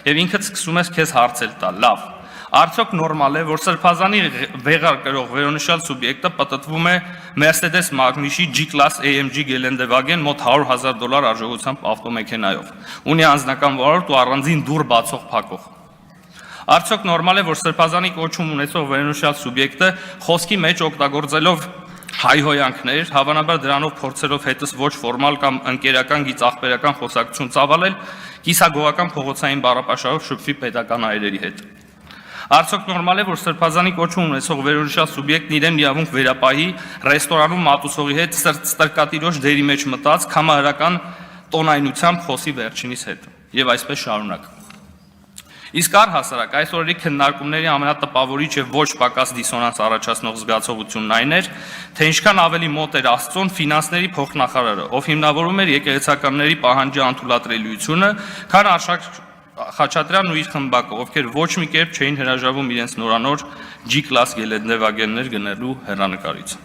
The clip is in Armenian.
եւ ինքդ սկսում ես քեզ հարցել տալ, լավ, արդյոք նորմալ է, որ Սրբազանի վեղար կրող վերոնշյալ սուբյեկտը պատտվում է Mercedes Magnus-ի G-Class AMG Geländewagen մոտ $100,000 արժողությամբ ավտոմեքենայով, ունի անձնական վարորդ ու առանձին դուռ բացող փակող։ Արդյոք նորմալ է, որ Սրբազանի կոչում ունեցող վերոնշյալ սուբյեկտը խոսքի մեջ օգտագործելով հայհոյանքներ, հավանաբար դրանով փորձելով հետս ոչ ֆորմալ կամ ընկերական գիծախբերական խոսակցություն ծավալել, կիսագողական փողոցային բառապաշարով շփվի պետական այրերի հետ։ Արդյոք նորմալ է, որ Սրբազանի կոչում ունեցող վերոնշյալ սուբյեկտն իրեն միավունք վերապահի ռեստորանում մատուցողի հետ ստրկատիրոջ դերի մեջ մտած կամահարական տոնայնությամբ խոսի վերջինիս հետ եւ այսպես շարունակ։ Իսկ առհասարակ այս օրերի քննարկումների ամենատպավորիչ եւ ոչ պակաս դիսոնանս առաջացնող զգացողությունն այն էր, թե ինչքան ավելի մոտ էր Աստծուն ֆինանսների փոխնախարարը, ով հիմնավորում էր եկեղեցականների պահանջի անթույլատրելիությունը, քան Արշակ Խաչատրյանն ու իր խմբակը, ովքեր ոչ մի կերպ չէին հրաժարվում իրենց նորանոր G-Class Geländewagen-ներ գնելու հեռանկարից։